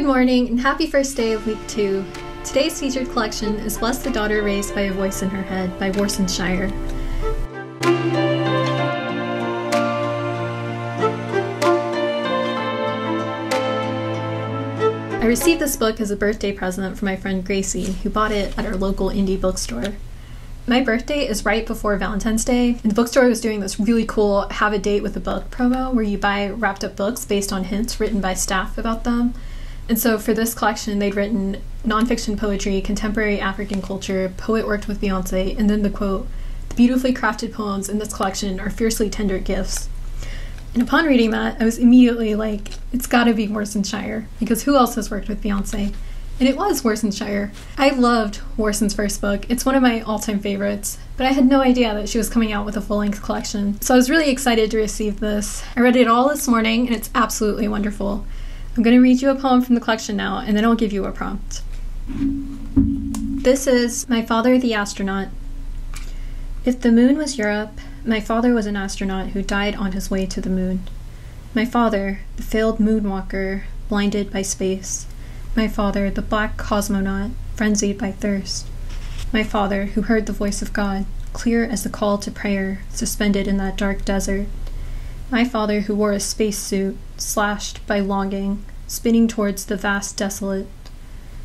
Good morning and happy first day of week 2. Today's featured collection is Bless the Daughter Raised by a Voice in Her Head by Warsan Shire. I received this book as a birthday present from my friend Gracie, who bought it at our local indie bookstore. My birthday is right before Valentine's Day, and the bookstore was doing this really cool Have a Date with a Book promo where you buy wrapped up books based on hints written by staff about them. And so for this collection, they'd written nonfiction poetry, contemporary African culture, poet worked with Beyoncé, and then the quote, "The beautifully crafted poems in this collection are fiercely tender gifts." And upon reading that, I was immediately like, it's gotta be Warsan Shire, because who else has worked with Beyoncé? And it was Warsan Shire. I loved Warsan's first book. It's one of my all-time favorites, but I had no idea that she was coming out with a full-length collection. So I was really excited to receive this. I read it all this morning, and it's absolutely wonderful. I'm going to read you a poem from the collection now, and then I'll give you a prompt. This is My Father the Astronaut. If the moon was Europe, my father was an astronaut who died on his way to the moon. My father, the failed moonwalker, blinded by space. My father, the black cosmonaut, frenzied by thirst. My father, who heard the voice of God, clear as the call to prayer, suspended in that dark desert. My father, who wore a spacesuit, slashed by longing, spinning towards the vast desolate.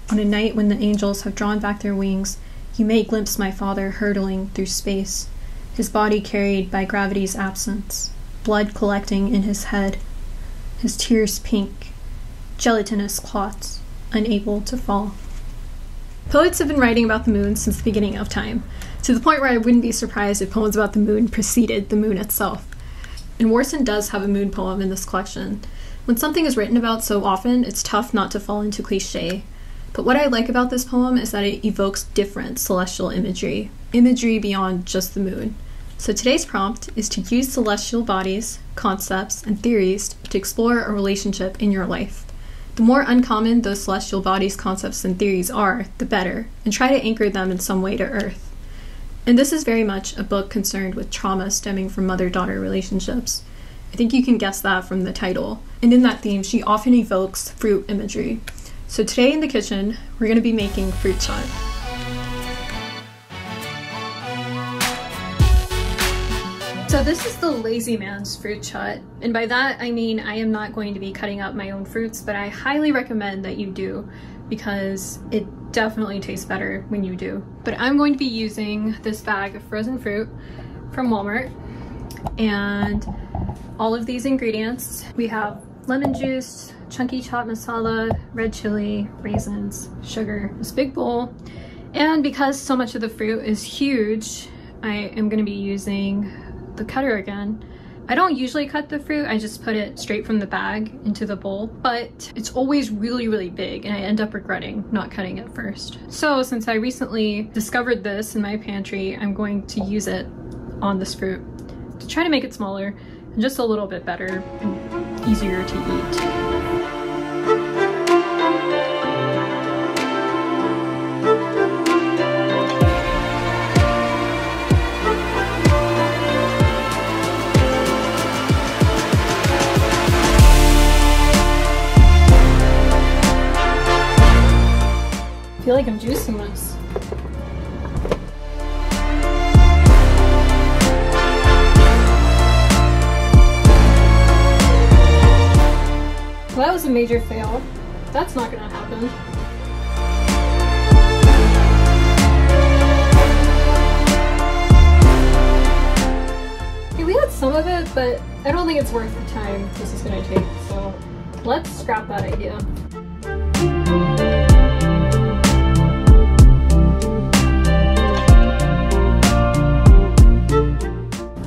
On a night when the angels have drawn back their wings, you may glimpse my father hurtling through space, his body carried by gravity's absence, blood collecting in his head, his tears pink, gelatinous clots, unable to fall. Poets have been writing about the moon since the beginning of time, to the point where I wouldn't be surprised if poems about the moon preceded the moon itself. And Warsan does have a moon poem in this collection. When something is written about so often, it's tough not to fall into cliché. But what I like about this poem is that it evokes different celestial imagery beyond just the moon. So today's prompt is to use celestial bodies, concepts, and theories to explore a relationship in your life. The more uncommon those celestial bodies, concepts, and theories are, the better, and try to anchor them in some way to Earth. And this is very much a book concerned with trauma stemming from mother-daughter relationships. I think you can guess that from the title. And in that theme, she often evokes fruit imagery. So today in the kitchen, we're going to be making fruit chaat. So this is the lazy man's fruit chaat, and by that I mean I am not going to be cutting up my own fruits, but I highly recommend that you do, because it definitely tastes better when you do. But I'm going to be using this bag of frozen fruit from Walmart, and all of these ingredients. We have lemon juice, chunky chaat masala, red chili, raisins, sugar, this big bowl, and because so much of the fruit is huge, I am going to be using the cutter again. I don't usually cut the fruit, I just put it straight from the bag into the bowl, but it's always really, really big and I end up regretting not cutting it first. So since I recently discovered this in my pantry, I'm going to use it on this fruit to try to make it smaller and just a little bit better and easier to eat. I feel like I'm juicing this. Well, that was a major fail. That's not gonna happen. Okay, we had some of it, but I don't think it's worth the time this is gonna take, so let's scrap that idea.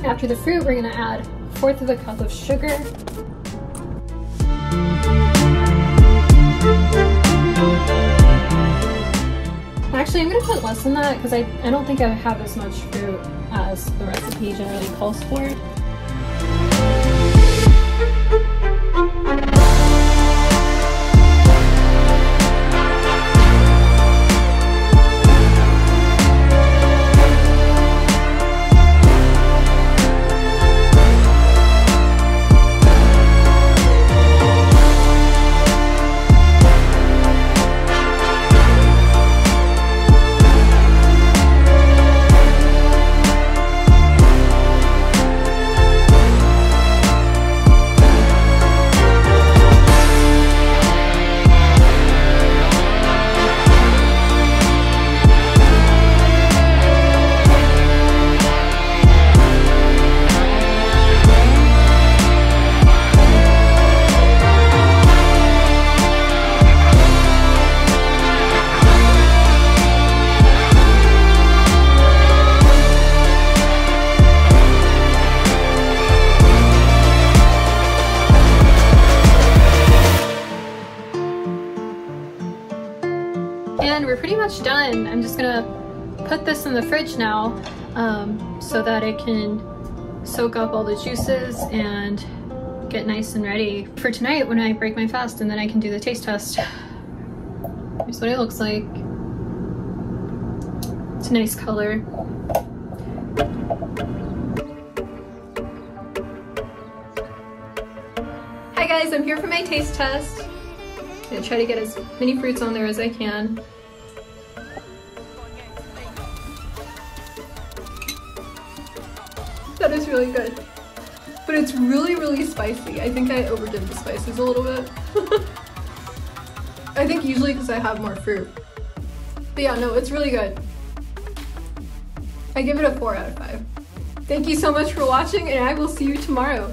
After the fruit, we're going to add 1/4 of a cup of sugar. Actually, I'm going to put less than that because I don't think I have as much fruit as the recipe generally calls for. And we're pretty much done. I'm just gonna put this in the fridge now so that it can soak up all the juices and get nice and ready for tonight when I break my fast, and then I can do the taste test. Here's what it looks like. It's a nice color. Hi guys, I'm here for my taste test. I'm gonna try to get as many fruits on there as I can. That is really good. But it's really, really spicy. I think I overdid the spices a little bit. I think usually because I have more fruit. But yeah, no, it's really good. I give it a 4 out of 5. Thank you so much for watching, and I will see you tomorrow.